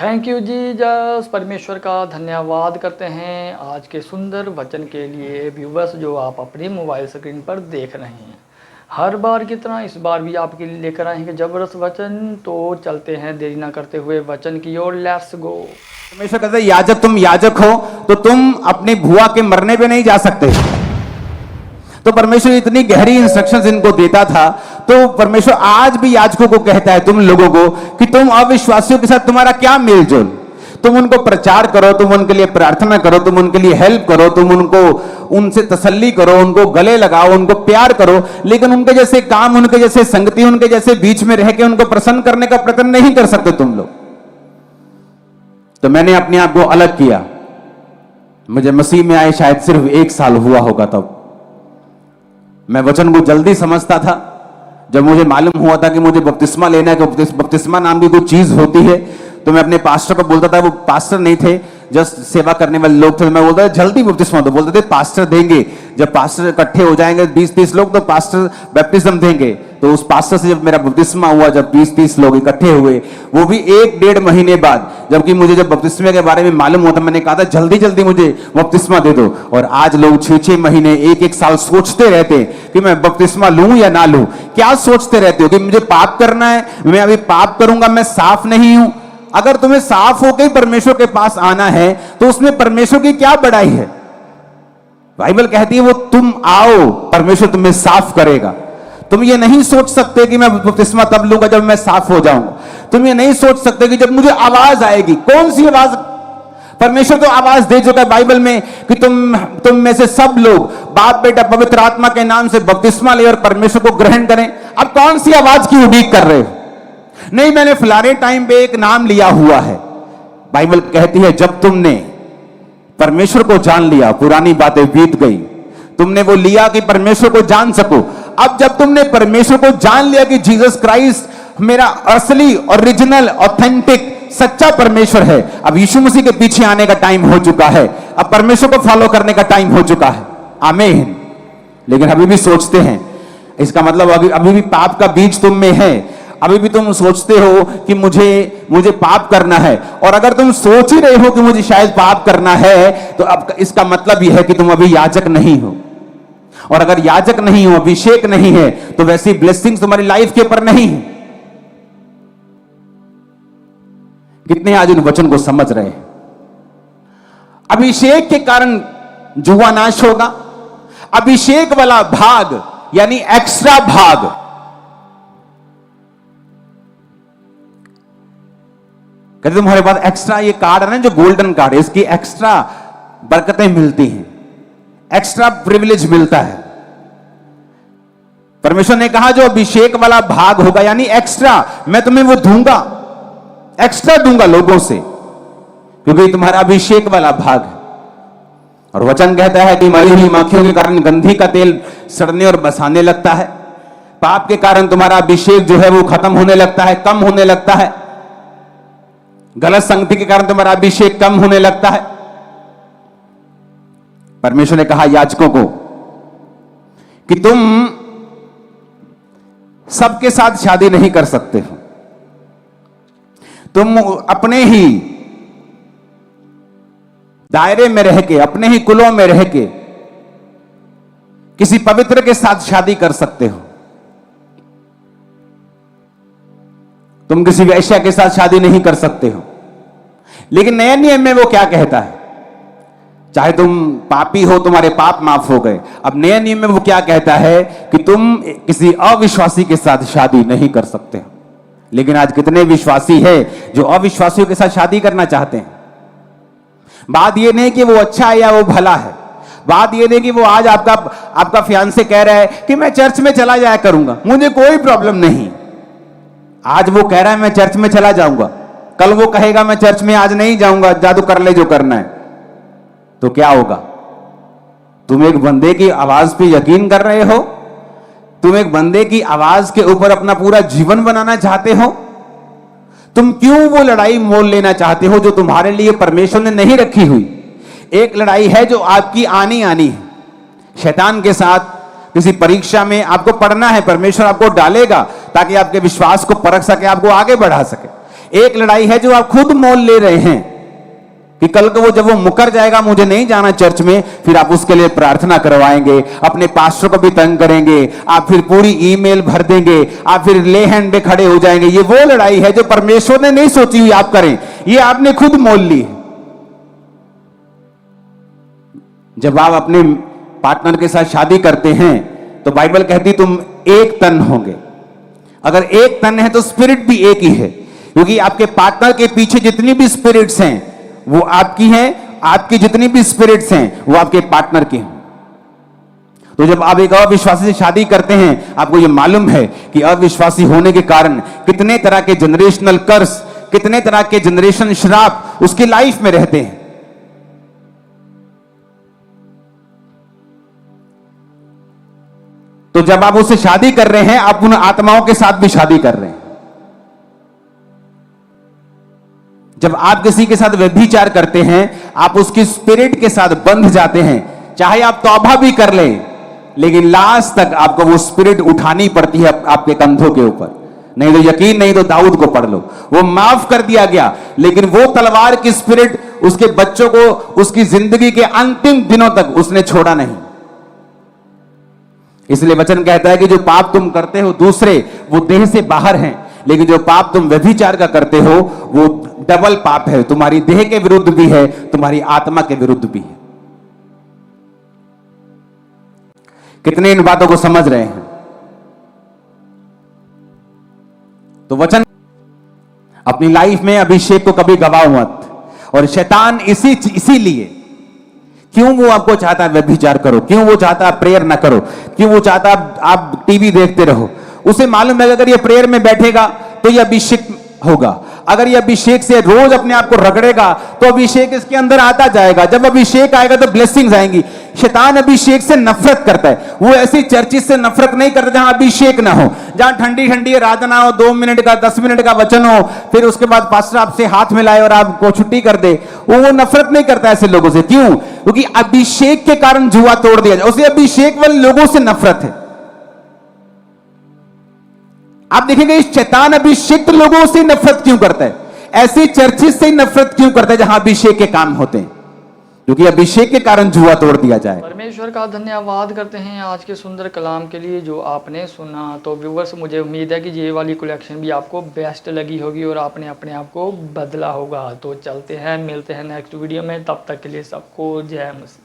Thank you Jesus. परमेश्वर का धन्यवाद करते हैं आज के सुंदर वचन के लिए। व्यूवर्स जो आप अपनी मोबाइल स्क्रीन पर देख रहे हैं, हर बार की तरह इस बार भी आपके लिए लेकर आएंगे जबरदस्त वचन। तो चलते हैं देरी ना करते हुए वचन की ओर, लेट्स गो। परमेश्वर कहता है याजक, तुम याजक हो तो तुम अपनी भुआ के मरने पे नहीं जा सकते। तो परमेश्वर इतनी गहरी इंस्ट्रक्शंस इनको देता था, तो परमेश्वर आज भी याजकों को कहता है तुम लोगों को कि तुम अविश्वासियों के साथ तुम्हारा क्या मेलजोल। तुम उनको प्रचार करो, तुम उनके लिए प्रार्थना करो, तुम उनके लिए हेल्प करो, तुम उनको उनसे तसल्ली करो, उनको गले लगाओ, उनको प्यार करो, लेकिन उनके जैसे काम, उनके जैसे संगति, उनके जैसे बीच में रह के उनको प्रसन्न करने का प्रयत्न नहीं कर सकते तुम लोग। तो मैंने अपने आप को अलग किया। मुझे मसीह में आए शायद सिर्फ 1 साल हुआ होगा। तब मैं वचन को जल्दी समझता था। जब मुझे मालूम हुआ था कि मुझे बपतिस्मा लेना है, कि बपतिस्मा नाम की कोई चीज होती है, तो मैं अपने पास्टर को बोलता था। वो पास्टर नहीं थे, जस्ट सेवा करने वाले लोग थे। मैं बोलता था जल्दी बपतिस्मा दो। बोलते थे पास्टर देंगे, जब पास्टर इकट्ठे हो जाएंगे 20-30 लोग तो पास्टर बैप्टिज्म देंगे। तो उस पास्टर से जब मेरा बपतिस्मा हुआ, जब 20-30 लोग इकट्ठे हुए, वो भी 1-1.5 महीने बाद, जबकि मुझे जब बपतिस्मे के बारे में मालूम हुआ था, मैंने कहा था जल्दी जल्दी मुझे बपतिस्मा दे दो। और आज लोग 6-6 महीने, 1-1 साल सोचते रहते कि मैं बपतिस्मा लूं या ना लूं। क्या सोचते रहते हो कि मुझे पाप करना है, मैं अभी पाप करूंगा, मैं साफ नहीं हूं। अगर तुम्हें साफ होकर परमेश्वर के पास आना है तो उसमें परमेश्वर की क्या बड़ाई है। बाइबल कहती है वो तुम आओ, परमेश्वर तुम्हें साफ करेगा। तुम ये नहीं सोच सकते कि मैं बपतिस्मा तब लूंगा जब मैं साफ हो जाऊंगा। तुम ये नहीं सोच सकते कि जब मुझे आवाज आएगी। कौन सी आवाज? परमेश्वर तो आवाज दे चुका है बाइबल में कि तुम में से सब लोग बाप बेटा पवित्र आत्मा के नाम से बपतिस्मा ले और परमेश्वर को ग्रहण करें। अब कौन सी आवाज की उड़ीक कर रहे हो? नहीं, मैंने फलाने टाइम पे एक नाम लिया हुआ है। बाइबल कहती है जब तुमने परमेश्वर को जान लिया, पुरानी बातें बीत गई, तुमने वो लिया कि परमेश्वर को जान सको। अब जब तुमने परमेश्वर को जान लिया कि जीसस क्राइस्ट मेरा असली, ओरिजिनल, ऑथेंटिक, सच्चा परमेश्वर है, अब यीशु मसीह के पीछे आने का टाइम हो चुका है। अब परमेश्वर को फॉलो करने का टाइम हो चुका है। आमीन। लेकिन अभी भी सोचते हैं, इसका मतलब अभी भी पाप का बीज तुम में है। अभी भी तुम सोचते हो कि मुझे पाप करना है। और अगर तुम सोच ही रहे हो कि मुझे शायद पाप करना है, तो अब इसका मतलब यह है कि तुम अभी याजक नहीं हो। और अगर याजक नहीं हो, अभिषेक नहीं है, तो वैसी ब्लेसिंग्स तुम्हारी लाइफ के ऊपर नहीं है। कितने आज इन वचन को समझ रहे हैं? अभिषेक के कारण जुआ नाश होगा। अभिषेक वाला भाग यानी एक्स्ट्रा भाग, कहते तुम्हारे पास एक्स्ट्रा ये कार्ड है ना, जो गोल्डन कार्ड है, इसकी एक्स्ट्रा बरकतें मिलती हैं, एक्स्ट्रा प्रिविलेज मिलता है। परमेश्वर ने कहा जो अभिषेक वाला भाग होगा यानी एक्स्ट्रा, मैं तुम्हें वो दूंगा, एक्स्ट्रा दूंगा लोगों से, क्योंकि तुम्हारा अभिषेक वाला भाग है। और वचन कहता है कि मरी हुई मक्खियों के कारण गंधी का तेल सड़ने और बसाने लगता है। पाप के कारण तुम्हारा अभिषेक जो है वो खत्म होने लगता है, कम होने लगता है। गलत संगति के कारण तुम्हारा अभिषेक कम होने लगता है। परमेश्वर ने कहा याजकों को कि तुम सबके साथ शादी नहीं कर सकते हो। तुम अपने ही दायरे में रह के, अपने ही कुलों में रह के किसी पवित्र के साथ शादी कर सकते हो। तुम किसी वैश्या के साथ शादी नहीं कर सकते हो। लेकिन नए नियम में वो क्या कहता है? चाहे तुम पापी हो, तुम्हारे पाप माफ हो गए। अब नए नियम में वो क्या कहता है कि तुम किसी अविश्वासी के साथ शादी नहीं कर सकते। लेकिन आज कितने विश्वासी है जो अविश्वासियों के साथ शादी करना चाहते हैं। बात यह नहीं कि वो अच्छा है या वो भला है। बात यह नहीं कि वो आज आपका फियांसे कह रहा है कि मैं चर्च में चला जाया करूंगा, मुझे कोई प्रॉब्लम नहीं। आज वो कह रहा है मैं चर्च में चला जाऊंगा, कल वो कहेगा मैं चर्च में आज नहीं जाऊंगा, जादू कर ले जो करना है। तो क्या होगा? तुम एक बंदे की आवाज पे यकीन कर रहे हो? तुम एक बंदे की आवाज के ऊपर अपना पूरा जीवन बनाना चाहते हो? तुम क्यों वो लड़ाई मोल लेना चाहते हो जो तुम्हारे लिए परमेश्वर ने नहीं रखी हुई? एक लड़ाई है जो आपकी आनी है शैतान के साथ। किसी परीक्षा में आपको पढ़ना है, परमेश्वर आपको डालेगा ताकि आपके विश्वास को परख सके, आपको आगे बढ़ा सके। एक लड़ाई है जो आप खुद मोल ले रहे हैं कि कल को वो जब वो मुकर जाएगा, मुझे नहीं जाना चर्च में, फिर आप उसके लिए प्रार्थना करवाएंगे, अपने पास्टर को भी तंग करेंगे, आप फिर पूरी ईमेल भर देंगे, आप फिर ले हैंड पे खड़े हो जाएंगे। ये वो लड़ाई है जो परमेश्वर ने नहीं सोची हुई आप करें, ये आपने खुद मोल ली है। जब आप अपने पार्टनर के साथ शादी करते हैं तो बाइबल कहती तुम एक तन होंगे। अगर एक तन है तो स्पिरिट भी एक ही है, क्योंकि आपके पार्टनर के पीछे जितनी भी स्पिरिट्स हैं वो आपकी हैं, आपकी जितनी भी स्पिरिट्स हैं वो आपके पार्टनर की हैं। तो जब आप एक अविश्वासी से शादी करते हैं, आपको यह मालूम है कि अविश्वासी होने के कारण कितने तरह के जनरेशनल कर्स, कितने तरह के जनरेशन श्राप उसकी लाइफ में रहते हैं। तो जब आप उससे शादी कर रहे हैं, आप उन आत्माओं के साथ भी शादी कर रहे हैं। जब आप किसी के साथ व्यभिचार करते हैं, आप उसकी स्पिरिट के साथ बंध जाते हैं। चाहे आप तौबा भी कर लें, लेकिन लास्ट तक आपको वो स्पिरिट उठानी पड़ती है आपके कंधों के ऊपर। नहीं तो यकीन नहीं तो दाऊद को पढ़ लो, वो माफ कर दिया गया, लेकिन वो तलवार की स्पिरिट उसके बच्चों को उसकी जिंदगी के अंतिम दिनों तक उसने छोड़ा नहीं। इसलिए वचन कहता है कि जो पाप तुम करते हो दूसरे, वो देह से बाहर हैं, लेकिन जो पाप तुम व्यभिचार का करते हो वो डबल पाप है, तुम्हारी देह के विरुद्ध भी है, तुम्हारी आत्मा के विरुद्ध भी है। कितने इन बातों को समझ रहे हैं? तो वचन अपनी लाइफ में अभिषेक को कभी गवाओ मत। और शैतान इसीलिए क्यों वो आपको चाहता है व्यभिचार करो, क्यों वो चाहता है प्रेयर ना करो, क्यों वो चाहता है आप टीवी देखते रहो। उसे मालूम है कि अगर ये प्रेयर में बैठेगा तो ये अभिषेक होगा। अगर ये अभिषेक से रोज अपने आप को रगड़ेगा तो अभिषेक इसके अंदर आता जाएगा। जब अभिषेक आएगा तो ब्लेसिंग्स आएंगी। शैतान अभिषेक से नफरत करता है। वो ऐसी चर्चिस से नफरत नहीं करता जहां अभिषेक ना हो, जहां ठंडी ठंडी आराधना हो, 2 मिनट का 10 मिनट का वचन हो, फिर उसके बाद पास्टर आपसे हाथ मिलाए और आपको छुट्टी कर दे। वो नफरत नहीं करता ऐसे लोगों से। क्यों? क्योंकि अभिषेक के कारण जुआ तोड़ दिया जाए। उसे अभिषेक वाले लोगों से नफरत है। आप देखेंगे शैतान अभिषेक लोगों से नफरत क्यों करता है, ऐसी चर्चिस से नफरत क्यों करता है जहां अभिषेक के काम होते हैं, क्योंकि अभिषेक के कारण जुआ तोड़ दिया जाए। परमेश्वर का धन्यवाद करते हैं आज के सुंदर कलाम के लिए जो आपने सुना। तो व्यूवर्स, मुझे उम्मीद है कि ये वाली कलेक्शन भी आपको बेस्ट लगी होगी और आपने अपने आप को बदला होगा। तो चलते हैं, मिलते हैं नेक्स्ट वीडियो में। तब तक के लिए सबको जय मसीह।